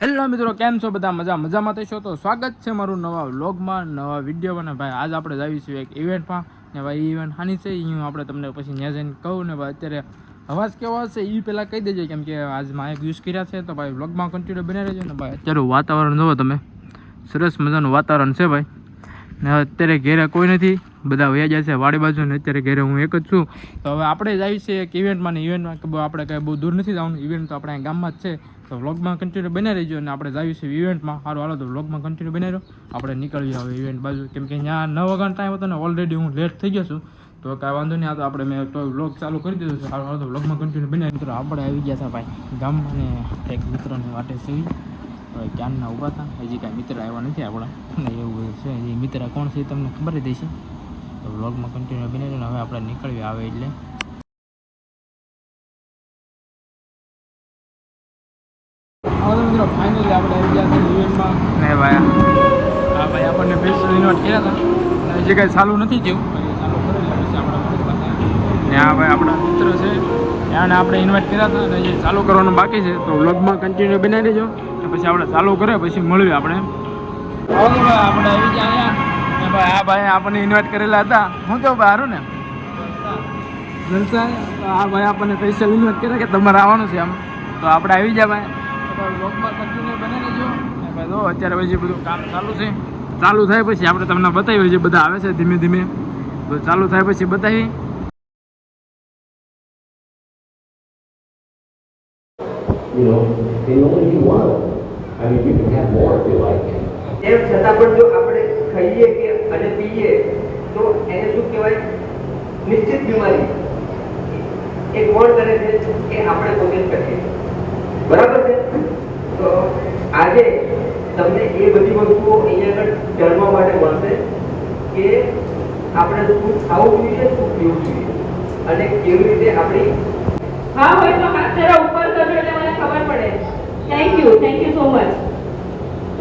Hello મિત્રો, કેમ છો બધા? મજામાં થશો તો સ્વાગત છે મારું નવા વ્લોગમાં, નવા વિડીયોમાં. ને ભાઈ આજ આપણે આવીશું એક ઇવેન્ટમાં. ને ભાઈ ઇવેન્ટ હાની છે એ હું આપણે તમને પછી ત્યાં જઈને કહું. ને ભાઈ અત્યારે અવાજ કેવો હશે એ પહેલાં કહી દેજો, કેમ કે આજ માઇક યુઝ કર્યા છે. તો ભાઈ વ્લોગમાં કન્ટિન્યુ બની રહેજો. ને ભાઈ અત્યારે વાતાવરણ જુઓ તમે, સરસ મજાનું વાતાવરણ છે ભાઈ. ને અત્યારે ઘેરે કોઈ નથી, બધા વયા જાય છે વાડી બાજુ. ને અત્યારે ઘેરે હું એક જ છું. તો હવે આપણે જ આવી છીએ એક ઇવેન્ટમાં. ને ઇવેન્ટમાં આપણે કંઈ બહુ દૂર નથી જવાનું, ઇવેન્ટ તો આપણે ગામમાં જ છે. તો વ્લોગમાં કન્ટિન્યુ બની રહીજો. અને આપણે જઈએ છીએ ઇવેન્ટમાં. સારું હાલો, તો વ્લોગમાં કન્ટિન્યુ બની રહ્યો. આપણે નીકળીએ હવે ઇવેન્ટ બાજુ, કેમ કે ત્યાં 9 વાગ્યાનો ટાઈમ હતો ને ઓલરેડી હું લેટ થઈ ગયો છું. તો કાંઈ વાંધો નહીં, આ તો આપણે મેં તો વ્લોગ ચાલુ કરી દીધો છે. સારું હાલો, તો વ્લોગમાં કન્ટિન્યુ બની. મિત્રો આપણે આવી ગયા હતા ભાઈ ગામમાં, ને એક મિત્રોની વાટે સીવી હવે ક્યારના ઊભા હતા. હજી કાંઈ મિત્ર આવ્યા નથી આપણા, એવું બધું છે. હજી મિત્ર કોણ છે તમને ખબર જ હશે. તો વ્લોગમાં કન્ટિન્યુ બની રહ્યો. હવે આપણે નીકળીએ આવે એટલે. મિત્રો ફાઇનલી આપણે આવી ગયા છે ઇવેન્ટમાં. ને ભાઈ હા ભાઈ આપણને સ્પેશિયલ ઇન્વાઇટ કર્યા હતા, અને જે કાંઈ ચાલુ નથી થયું ચાલુ કરેલા પછી આપણા મળી પાસે. ને આ ભાઈ આપણા મિત્ર છે, ત્યાંને આપણે ઇન્વાઇટ કર્યા હતા, અને જે ચાલુ કરવાનું બાકી છે. તો વ્લોગમાં કન્ટિન્યુ બનાવી દેજો, ને પછી આપણે ચાલુ કરે પછી મળીએ આપણે. ભાઈ આપણે આવી ગયા અહીંયા. ભાઈ આ ભાઈ આપણને ઇન્વાઇટ કરેલા હતા. હું તો ભાઈ સારું ને જલસા. આ ભાઈ આપણને સ્પેશિયલ ઇન્વાઇટ કર્યા કે તમારે આવવાનું છે આમ. તો આપણે આવી જાય ભાઈ. વ્લોગમાં કન્ટિન્યુ બની રહેજો. ભાઈ જો અત્યારે પછી બધું કામ ચાલુ છે. ચાલુ થાય પછી આપણે તમને બતાવીએ. જે બધા આવે છે ધીમે ધીમે, તો ચાલુ થાય પછી બતાવી. એમ છતાં પણ જો આપણે ખાઈએ કે અને પીએ તો એને શું કહેવાય? નિશ્ચિત બીમારી એ કોણ કરે છે? એ આપણે પોતે જ કરીએ. બરાબર છે? તો આજે તમને એ બધી વસ્તુઓ અહીંયા આગળ જાણવા માટે મળશે કે આપણે શું ખાવું જોઈએ, શું પીવું જોઈએ, અને કેવી રીતે આપણી હા હોય તો હાથ જરા ઉપર કરજો એટલે મને ખબર પડે. Thank you so much.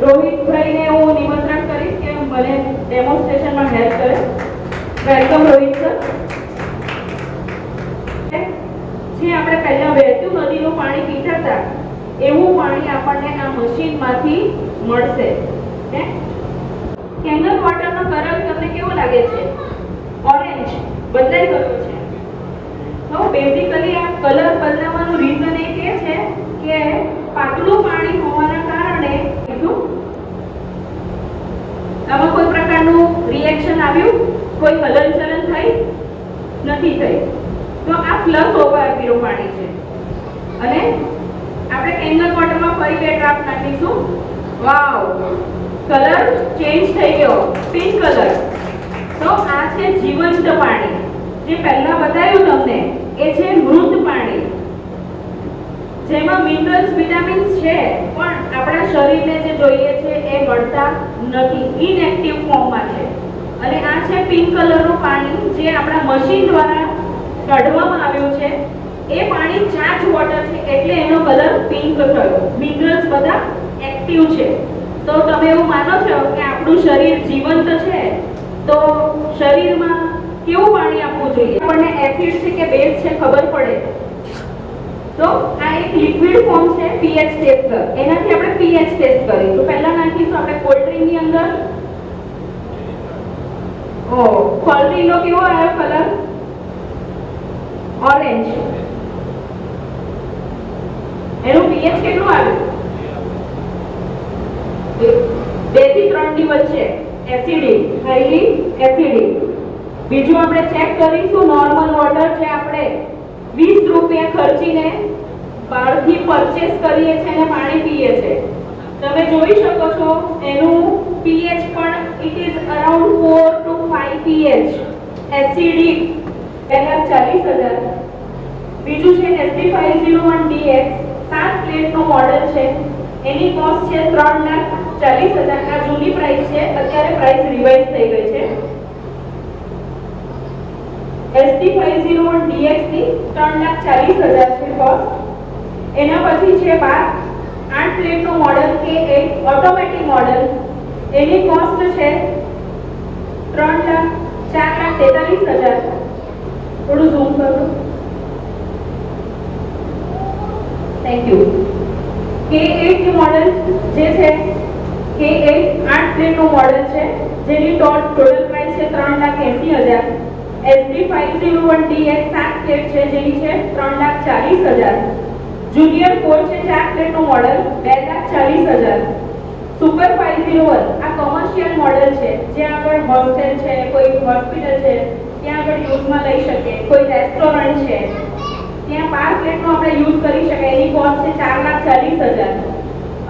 રોહિતભાઈને હું નિમંત્રણ કરીશ કે મને ડેમોન્સ્ટ્રેશનમાં હેલ્પ કરે. Welcome Rohit sir. જે આપણે પહેલા વહેતું નદીનું પાણી પીતા હતા એવું પાણી આપણને આ મશીનમાંથી મળશે. કેનલ વોટરનો કલર તમને કેવો લાગે છે? ઓરેન્જ બદલાઈ ગયો છે. તો બેઝિકલી આ કલર બદલાવાનું રીઝન એ કે છે કે પાતળું પાણી હોવાના કારણે આમાં કોઈ પ્રકારનું રિએક્શન આવ્યું, કોઈ હલનચલન થઈ નથી થઈ. તો આ પ્લસ ઓવરનું પાણી છે. અને આપણે કેનલ વોટરમાં ફરી 2 ડ્રાફ્ટ નાખીશું. વાવ, કલર ચેન્જ થઈ ગયો, પિંક કલર. તો આ છે જીવંત પાણી. જે પહેલા બતાવ્યું તમને એ છે મૃત પાણી, જેમાં મિનરલ્સ, વિટામિન્સ છે પણ આપણા શરીરને જે જોઈએ છે એ મળતા નથી, ઇનએક્ટિવ ફોર્મમાં છે. અને આ છે પિંક કલરનું પાણી જે આપણા મશીન દ્વારા કાઢવામાં આવ્યું છે. એ પાણી ચાર્જ વોટર છે એટલે એનો કલર પિંક થયો. મિનરલ્સ બધા એક્ટિવ છે. તો તમે એવું માનો છો કે આપણું શરીર જીવંત છે, તો શરીરમાં કેવું પાણી આપવું જોઈએ? આપણને એસિડ છે કે બેઝ છે ખબર પડે. તો આ એક લિક્વિડ ફોર્મ છે. pH ટેસ્ટર, એનાથી આપણે pH ટેસ્ટ કરીશું. પહેલા નાખીશું આપણે કોલ્ડ ડ્રિંકની અંદર. ઓ કોલ્ડ ડ્રિંકનો કેવો આવ્યો કલર? ઓરેન્જ. એનું pH કેટલું આવ્યું? 2 થી 3 ની વચ્ચે. Acidic, highly acidic. બીજું આપણે ચેક કરીશું નોર્મલ વોટર જે આપણે 20 રૂપિયા ખર્ચીને બહારથી પરચેસ કરીએ છીએ અને પાણી પીએ છીએ. તમે જોઈ શકો છો એનું pH પણ it is around 4 to 5 pH. Acidic પહેલા 40,000. બીજું છે SD501DX, 7 પ્લેટનું મોડેલ છે. એની કોસ્ટ છે 3,40,000. આ જૂની પ્રાઇસ છે, અત્યારે પ્રાઇસ રિવાઇઝ થઈ ગઈ છે. SD501DX ની 3,40,000 છે કોસ્ટ. એના પછી છે 8 પ્લેટનું મોડેલ K8 ઓટોમેટિક મોડેલ. એની કોસ્ટ છે 4,43,000. થોડું ઝૂમ કરો. Thank you. K8 मॉडल જે છે K8 પ્લેટનું મોડેલ છે, જેની ટોટલ પ્રાઇસ છે 3,80,000. SD501DX 7 પ્લેટ છે, જેની છે 3,40,000. જુનિયર 4 છે 4 પ્લેટનું મોડેલ 2,40,000. સુપર 501 આ કોમર્શિયલ મોડેલ છે, જ્યાં આગળ હોસ્ટેલ છે, કોઈ હોસ્પિટલ છે ત્યાં આગળ યુઝમાં લઈ શકે, કોઈ રેસ્ટોરન્ટ છે ત્યાં 5 પ્લેટનો આપણે યુઝ કરી શકાય. એની કોસ્ટ છે 4,40,000.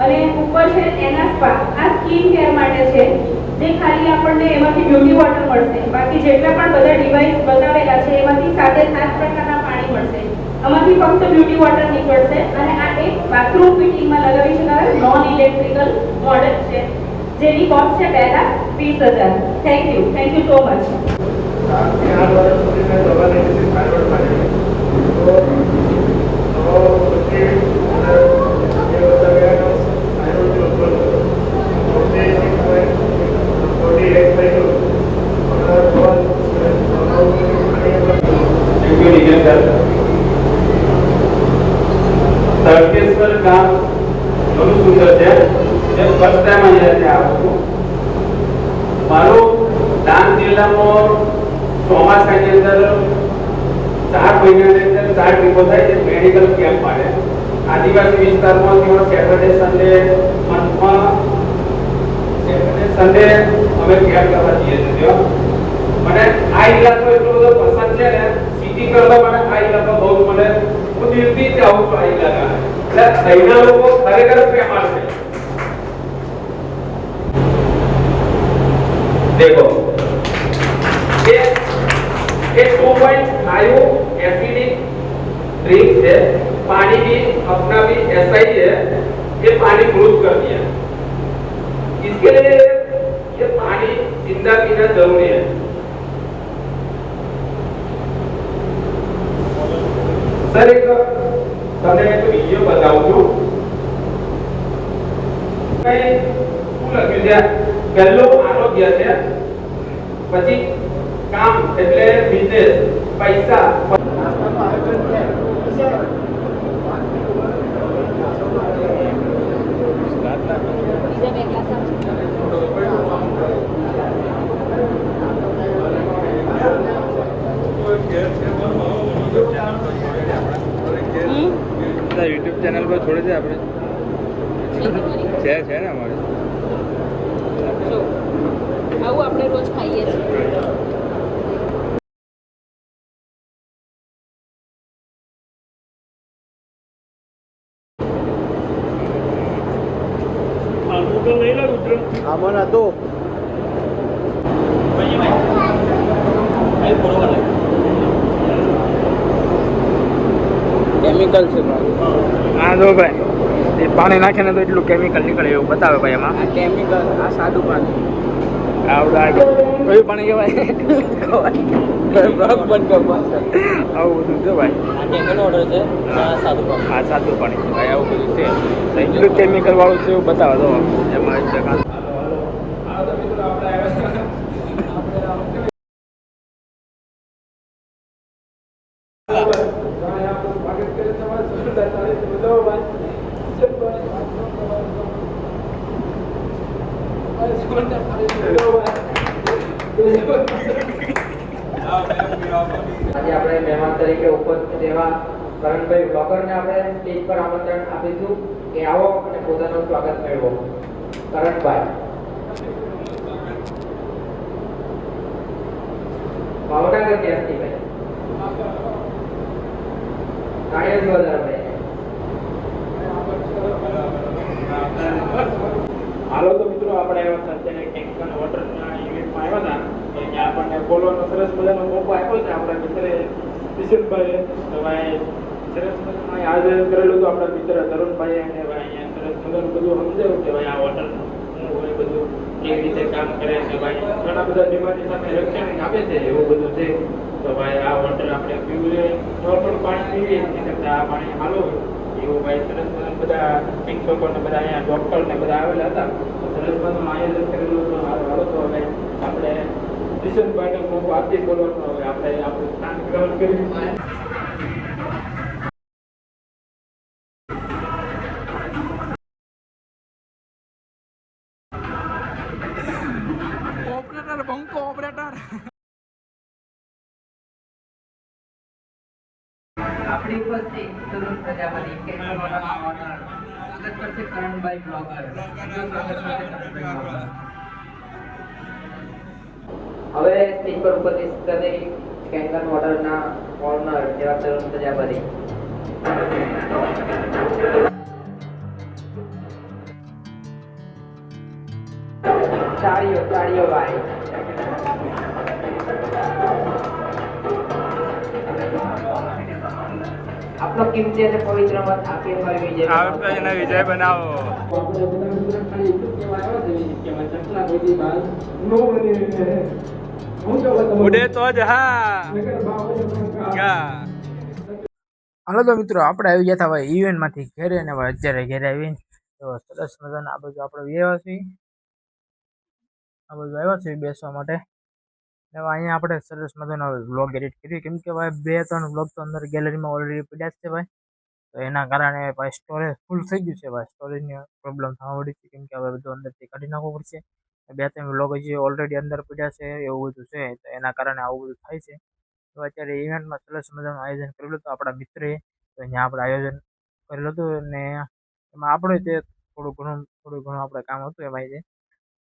અને ઉપર છે એના સ્પા, આ સ્કિન કેર માટે છે, જે ખાલી આપણને એમાંથી બ્યુટી વોટર મળશે. બાકી જેટલા પણ બધા ડિવાઇસ બતાવેલા છે એમાંથી 7 પ્રકારના પાણી મળશે. આમાંથી ફક્ત બ્યુટી વોટર નીકળશે. અને આ એક બાથરૂમ ફિટિંગમાં લગાવી શકાય નોન ઇલેક્ટ્રિકલ મોડેલ છે, જેની કોસ્ટ છે 2,20,000. Thank you so much. Talkeshwar ગામ ઘણું સુંદર છે. જે ફર્સ્ટ ટાઈમ અહીંયા આવું છું. મારું ડાંગ જિલ્લામાં ચોમાસાની અંદર 4 મહિનાની અંદર 4 ટ્રીપો થાય છે મેડિકલ કેમ્પ માટે. આદિવાસી વિસ્તારમાં તેમાં સેટરડે સન્ડે મંથમાં સેટરડે સન્ડે અમે કેમ્પ કરવા જઈએ છીએ. મને આ ઇલાકો એટલો બધો પસંદ છે ને, સિટી કરતા મને આ ઇલાકો બહુ મને હું દિલથી ચાહું છું આ ઇલાકા. એટલે અહીંના લોકો ખરેખર પ્રેમાળ છે. देखो ये 2.5 एसिडिक ड्रिंक है. पानी भी अपना भी ऐसा ही है. ये पानी मृत कर दिया. इसके लिए ये पानी जिंदा पीना जरूरी है. सर एक તમને એક વિડિયો બતાવું છું. કઈ શું લખ્યું છે? પહેલું આરોગ્ય છે, પછી કામ એટલે બિઝનેસ, પૈસા. યુટ્યુબ ચેનલ પર છોડે છે આપણે છે ને અમારે આવું આપણે રોજ ખાઈએ છીએ. આમાં હતો કેમિકલ છે હા જો ભાઈ એ પાણી નાખીને તો એટલું કેમિકલ નીકળે એવું બતાવે ભાઈ એમાં. આ કેમિકલ, આ સાદું પાણી. આવડા કયું પાણી કહેવાય? બ્લોક બંધ કરો. આવું બધું છે ભાઈ. આ કેમિકલ ઓર્ડર છે, આ સાદું પાણી. હા સાદું પાણી છે ભાઈ, આવું બધું છે. એટલું કેમિકલ વાળું છે એવું બતાવે તો એમાં એટલે કાં આજે આપણે મહેમાન તરીકે ઉપસ્થિત એવા કરણભાઈ બ્લોગરને આપણે સ્ટેજ પર આમંત્રણ આપીશું કે આવો અને પોતાનું સ્વાગત મેળવો. કરણભાઈ ભાવનગર ત્યાંથી ભાઈ તાળીઓથી વધારો ભાઈ. હાલો તો મિત્રો આપણે આવ્યા હતા અત્યારે ટેન્કન વોટરના ઇવેન્ટમાં આવ્યા હતા કે ત્યાં આપણને બોલવાનો સરસ મજાનો મોકો આપ્યો છે આપણા મિત્રે કિશનભાઈએ. તો ભાઈ સરસ મજાનું આયોજન કરેલું હતું આપણા મિત્ર તરુણભાઈ, અને ભાઈ અહીંયા સરસ મજાનું બધું સમજાવ્યું કે ભાઈ આ વોટર શું હોય, બધું કેવી રીતે કામ કરે છે. ભાઈ ઘણા બધા બીમારી સામે રક્ષણ આપે છે એવું બધું છે. તો ભાઈ આ વોટર આપણે પીવું, નોર્મલ પાણી પીવીએ એના કરતાં આ પાણી સારું હોય એવું ભાઈ સરસ મજાના બધા શિક્ષકો ને બધા અહીંયા ડોક્ટર ને બધા આવેલા હતા. સરસ મજાનું આયોજન કરેલું હતું. હાલો તો હવે આપણે કિશનભાઈને મોકો આપી બોલવાનો, હવે આપણે આપણું સ્થાન ગ્રહણ કર્યું. ઓપરેટર બંકો ઓપરેટર. આપણી ઉપસ્થિત તરુણ પ્રજાપતિ કેન્દ્રવાળા ઓનર સ્વાગત કરશે કરણભાઈ બ્લોગર. હવે સ્ટેજ પર ઉપસ્થિત કરે કેન્ગન વોટરના ઓનર જેવા તરુણ પ્રજાપતિ. તાળીઓ તાળીઓ ભાઈ. આપનો કિંમતી અને પવિત્ર મત આપી અમારી વિજય એને વિજય બનાવો. ઉડે તો જ હા. હાલો તો મિત્રો આપણે આવી ગયા હતા ભાઈ ઇવેન્ટ માંથી ઘેરે ને ભાઈ અત્યારે ઘેરે આવીને તો સરસ મજાના આ બધું આપણે વ્યવહાર છીએ. આ બધું આવ્યા છે બેસવા માટે. હવે અહીંયા આપણે સરસ મજાનો વ્લોગ એડિટ કરીએ કેમ કે ભાઈ 2-3 વ્લોગ તો અંદર ગેલેરીમાં ઓલરેડી પડ્યા જ છે ભાઈ. તો એના કારણે ભાઈ સ્ટોરેજ ફૂલ થઈ ગયું છે ભાઈ. સ્ટોરેજની પ્રોબ્લેમ થવા મળી છે કેમ કે હવે બધું અંદરથી કાઢી નાખવું પડશે. 2-3 વ્લોગ હજી ઓલરેડી અંદર પડ્યા છે એવું બધું છે તો એના કારણે આવું બધું થાય છે. તો અત્યારે ઇવેન્ટમાં સરસ મજાનું આયોજન કરેલું હતું આપણા મિત્રએ. તો અહીંયા આપણે આયોજન કરેલું હતું અને એમાં આપણે તે થોડું ઘણું આપણે કામ હતું એમાં જે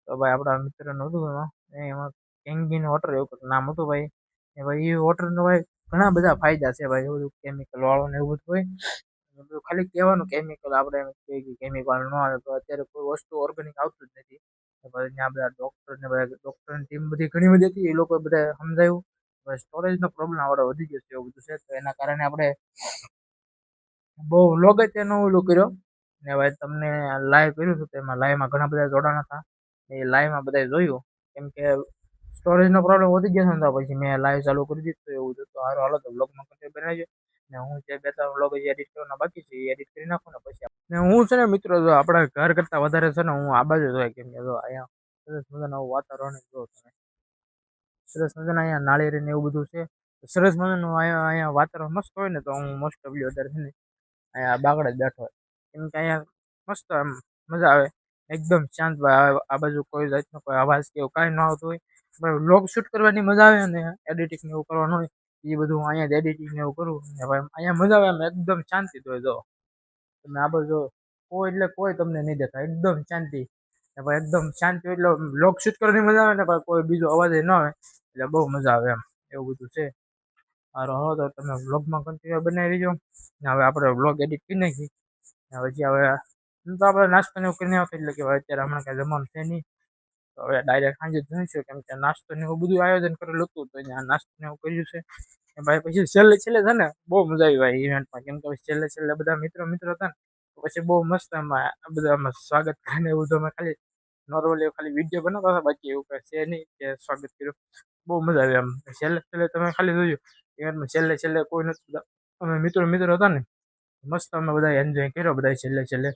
તો ભાઈ આપણા મિત્રનું હતું એમાં કેંગીન વોટર એવું કંઈક નામ હતું ભાઈ. એ ભાઈ એ વોટરનો ભાઈ ઘણા બધા ફાયદા છે ભાઈ. એવું બધું કેમિકલ વાળું ને એવું બધું હોય બધું ખાલી કહેવાનું કેમિકલ આપણે એમ કહીએ કે કેમિકલ ન આવે તો અત્યારે કોઈ વસ્તુ ઓર્ગેનિક આવતું જ નથી. પછી ત્યાં બધા ડૉક્ટરની ટીમ બધી ઘણી બધી હતી એ લોકો બધા સમજાવ્યું. સ્ટોરેજનો પ્રોબ્લેમ આપણે વધી ગયો છે એવું બધું છે તો એના કારણે આપણે બહુ વ્લોગ જ તેનો ઓલું કર્યો ને ભાઈ તમને લાઈવ કર્યું હતું તેમાં લાઈવમાં ઘણા બધા જોડાણા હતા. એ લાઈવમાં બધા જોયું કેમ કે સ્ટોરેજનો પ્રોબ્લેમ વધી ગયો ને તો પછી મેં લાઈવ ચાલુ કરી દીધું એવું હતું. તો હાલો તો વ્લોગમાં કન્ટિન્યુ બનાવજો ને હું જે 2-3 વ્લોગ જે એડિટ કરવાના બાકી છે એ એડિટ કરી નાખું ને પછી ને હું છે ને મિત્રો જો આપણા ઘર કરતાં વધારે છે ને હું આ બાજુ જોઈ કેમ કે જો અહીંયા સરસ મજાનું વાતાવરણ જો તમે સરસ મજાના અહીંયા નાળિયેરી ને એવું બધું છે. સરસ મજાનું અહીંયા વાતાવરણ મસ્ત હોય ને તો હું મોસ્ટ ઓફ વધારે છે ને અહીંયા બાગડે જ બેઠો હોય કેમ કે અહીંયા મસ્ત આમ મજા આવે એકદમ શાંત આ બાજુ કોઈ જાતનો કોઈ અવાજ કે એવું કાંઈ ન આવતું હોય. વ્લોગ શૂટ કરવાની મજા આવે અને એડિટિંગ ને એવું કરવાનું હોય એ બધું અહીંયા જ એડિટિંગ ને એવું કરું ને ભાઈ અહીંયા મજા આવે એમ એકદમ શાંતિ તો જો તમે આ બાજુ કોઈ એટલે કોઈ તમને નહીં દેખાય એકદમ શાંતિ ને ભાઈ એકદમ શાંતિ એટલે વ્લોગ શૂટ કરવાની મજા આવે ને ભાઈ કોઈ બીજો અવાજ ન આવે એટલે બહુ મજા આવે એમ એવું બધું છે. સારું હવે તો તમે વ્લોગમાં કન્ટિન્યુ બનાવી રહીજો ને હવે આપણે વ્લોગ એડિટ કરી નાખી ને પછી હવે તો આપણે નાસ્તો ને એવું કરીને આવતા એટલે કે ભાઈ અત્યારે હમણાં કાંઈ જમવાનું છે નહીં તો હવે ડાયરેક્ટ સાંજે જઈશું કેમ કે નાસ્તો ને એવું બધું આયોજન કરેલું હતું તો અહીંયા નાસ્તો ને એવું કર્યું છે. ભાઈ પછી છેલ્લે છે ને બહુ મજા આવી ભાઈ ઇવેન્ટમાં કેમ કે છેલ્લે બધા મિત્રો હતા ને તો પછી બહુ મસ્ત એમાં બધા આમાં સ્વાગત કરીને એવું બધું અમે ખાલી નોર્મલી ખાલી વિડીયો બનાવતા હતા બાકી એવું કંઈ છે નહીં કે સ્વાગત કર્યું બહુ મજા આવી આમ છેલ્લે તમે ખાલી જોયું ઇવેન્ટમાં છેલ્લે કોઈ નહોતું અમે મિત્રો હતા ને મસ્ત અમે બધા એન્જોય કર્યો બધા છેલ્લે એટલે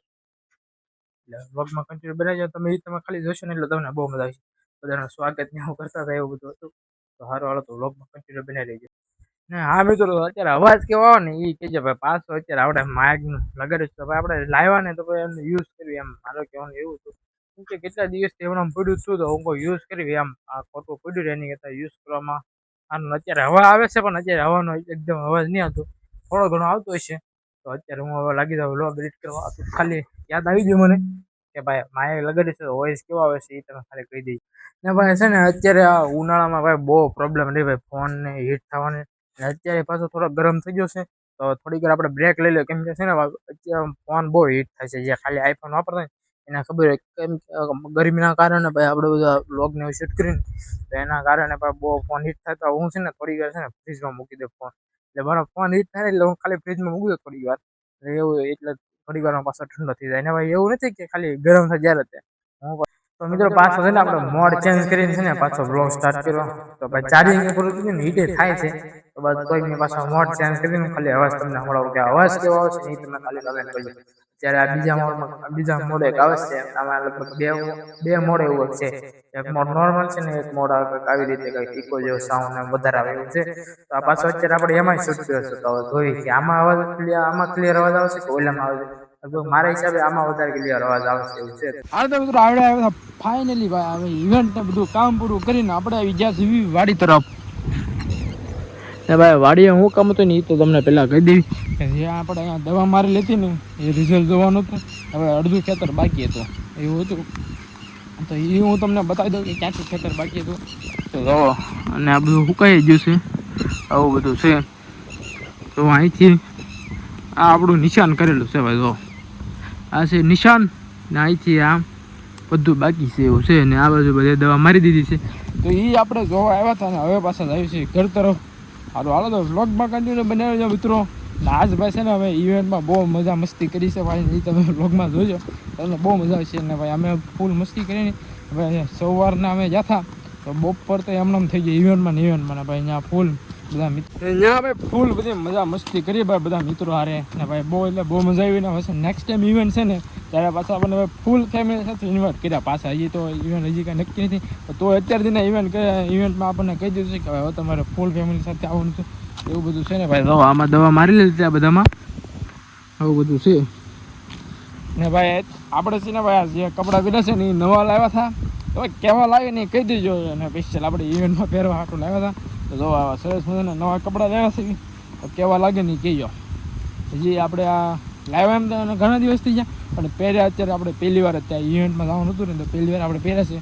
વ્લોગમાં કન્ટિન્યુ બનાવી તમે ખાલી જોશો ને એટલે તમને બહુ મજા આવશે. બધાનું સ્વાગત ને એવું કરતા હતા એવું બધું હતું તો સારું હાલો તો વ્લોગમાં કન્ટિન્યુ બનાવી રહેજો. ને હા મિત્રો અત્યારે અવાજ કેવો આવે ને એ કહેજો ભાઈ પાછો અત્યારે આપણે માઇક લગાડ્યું છે તો ભાઈ આપણે લાવ્યા ને તો ભાઈ એમને યુઝ કરવી એમ મારો કહેવાનું એવું હતું કેમ કે કેટલા દિવસથી હમણાં પડ્યું હતું તો હું કોઈ યુઝ કરવી એમ આ ખોટું પડ્યું એની કરતાં યુઝ કરવામાં આનું અત્યારે હવા આવે છે પણ અત્યારે હવાનો એકદમ અવાજ નહીં આવતો થોડો ઘણો આવતો હશે તો અત્યારે હું હવે લાગી જાઉં વ્લોગ એડિટ કરવા ખાલી યાદ આવી ગયું મને કે ભાઈ માઇક લગાડી છે વોઇસ કેવો આવે છે એ તમે ખાલી કહી દઈ ને ભાઈ છે ને અત્યારે આ ઉનાળામાં ભાઈ બહુ પ્રોબ્લેમ રહી ભાઈ ફોન ને હીટ થવાની અત્યારે પાછો થોડો ગરમ થઈ ગયો છે તો થોડીક વાર આપણે બ્રેક લઈ લઈએ કેમ કે છે ને અત્યારે ફોન બહુ હીટ થાય છે જે ખાલી આઈફોન વાપરતા હોય એના ખબર હોય કેમ ગરમીના કારણે ભાઈ આપણે બધા વ્લોગને એવું શૂટ કરીને તો એના કારણે ભાઈ બહુ ફોન હીટ થાય તો હું છે ને થોડી વાર છે ને ફ્રીજમાં મૂકી દઉં ફોન એટલે મારો ફોન હીટ થાય એટલે હું ખાલી ફ્રીજમાં મૂકી દઉં થોડી વાર એવું એટલે થોડી વારમાં પાછો ઠંડો થઈ જાય ને ભાઈ એવું નથી કે ખાલી ગરમ થાય જ્યારે હું તો મિત્રો પાછો છે ને આપણે મોડ ચેન્જ કરીને છે ને પાછો વ્લોગ સ્ટાર્ટ કર્યો તો ભાઈ ચાર્જિંગ પૂરું થઈ ગયું ને હીટે થાય છે તો બસ કોઈ મેં પાછો મોડ ચેન્જ કરીને ખાલી અવાજ તમને સંભળાવો કે અવાજ કેવો આવશે એ તમે ખાલી કમેન્ટ કરજો. ત્યારે આ બીજા મોડ એક આવે છે આમાં લગભગ બે મોડ એવું છે એક મોડ નોર્મલ છે ને એક મોડ આવી રીતે કંઈક ઇકો જેવો સાઉન્ડ વધારે આવે એવું છે તો આ પાછો અત્યારે આપણે એમાં શૂટ કર્યો છે તો હવે જોઈએ કે આમાં ક્લિયર અવાજ આવશે કે ઓલામાં આવે લગભગ મારા હિસાબે આમાં વધારે ક્લિયર અવાજ આવશે એવું છે. હાલ તો મિત્રો આવડે આવ્યા ફાઇનલી ભાઈ હવે ઇવેન્ટ ને બધું કામ પૂરું કરીને આપણે આવી ગયા છીએ વાડી તરફ. ને ભાઈ વાડીએ હું કામ હતું ને એ તો તમને પહેલાં કહી દેવી કે જે આપણે અહીંયા દવા મારી લેતી ને એ રિઝલ્ટ જોવાનું હતું. હવે અડધું ખેતર બાકી હતું એવું હતું તો એ હું તમને બતાવી દઉં કે ક્યાંથી ખેતર બાકી હતું. તો જુઓ અને આ બધું સુકાઈ ગયું છે આવું બધું છે. તો અહીંથી આ આપણું નિશાન કરેલું છે ભાઈ. જો આ છે નિશાન ને અહીંથી આ બધું બાકી છે એવું છે. ને આ બાજુ બધે દવા મારી દીધી છે. તો એ આપણે જોવા આવ્યા હતા ને હવે પાછા આવ્યું છે ઘર તરફ. હાલો તો વ્લોગમાં કન્ટિન્યુ બનાવી દો મિત્રો. ને આજ ભાઈ છે ને હવે ઇવેન્ટમાં બહુ મજા મસ્તી કરી છે ભાઈ. એ તમે વ્લોગમાં જોજો તમને બહુ મજા આવશે. ને ભાઈ અમે ફૂલ મસ્તી કરીને ભાઈ સવારના અમે ગયા હતા તો બપોર તો એમને થઈ ગયું ઇવેન્ટમાં ને ઇવેન્ટમાં ને ભાઈ અહીંયા ફૂલ બધા મિત્રો અહીંયા ભાઈ ફૂલ બધી મજા મસ્તી કરી ભાઈ બધા મિત્રો હારે. ને ભાઈ બહુ એટલે બહુ મજા આવી. ને હવે નેક્સ્ટ ટાઈમ ઇવેન્ટ છે ને ત્યારે પાછા આપણને હવે ફૂલ ફેમિલી સાથે ઇન્વાઇટ કર્યા પાછા. હજી તો ઇવેન્ટ હજી કાંઈ નક્કી નથી તો અત્યાર દિને ઇવેન્ટમાં આપણને કહી દીધું છે કે હવે તમારે ફૂલ ફેમિલી સાથે આવવાનું છે એવું બધું છે. ને ભાઈ દવા આમાં દવા મારી લીધી આ બધામાં આવું બધું છે. ને ભાઈ આપણે છે ને ભાઈ જે કપડાં પીડા છે ને એ નવા લાવ્યા હતા તો કેવા લાગે ને એ કહી દેજો. અને સ્પેશિયલ આપણે ઇવેન્ટમાં પહેરવા હાટું લાવ્યા હતા તો જો આવા સરસ મજાના નવા કપડાં લાવ્યા છે તો કેવા લાગે ને એ કહેજો. હજી આપણે આ લાવ્યા એમ તો ઘણા દિવસ થઈ ગયા પણ પહેર્યા અત્યારે આપણે પહેલી વાર અત્યારે ઇવેન્ટમાં જવાનું હતું ને તો પહેલી વાર આપણે પહેર્યા છે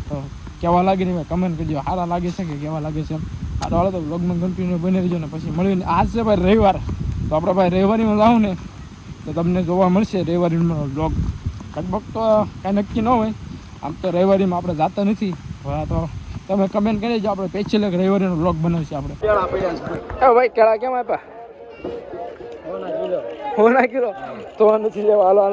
તો કેવા લાગે ને કમેન્ટ કરજો. સારા લાગે છે કે કેવા લાગે છે. સારું હાલો તો વ્લોગમાં કન્ટિન્યુ બની રહેજો ને પછી મળીને આજ છે ભાઈ રવિવાર તો આપણે ભાઈ રવિવારીમાં જાઉં ને તો તમને જોવા મળશે રવિવારીનો વ્લોગ. લગભગ તો કાંઈ નક્કી ન હોય આમ તો રવિવારીમાં આપણે જતા નથી. હવે તો તમે કમેન્ટ કરી દેજો આપણે સ્પેશિયલ એક રવિવારીનો વ્લોગ બનાવશે આપણે. ભાઈ કેળા કેમ આપ્યા? 1 કિલો તો નથી લેવા. હાલો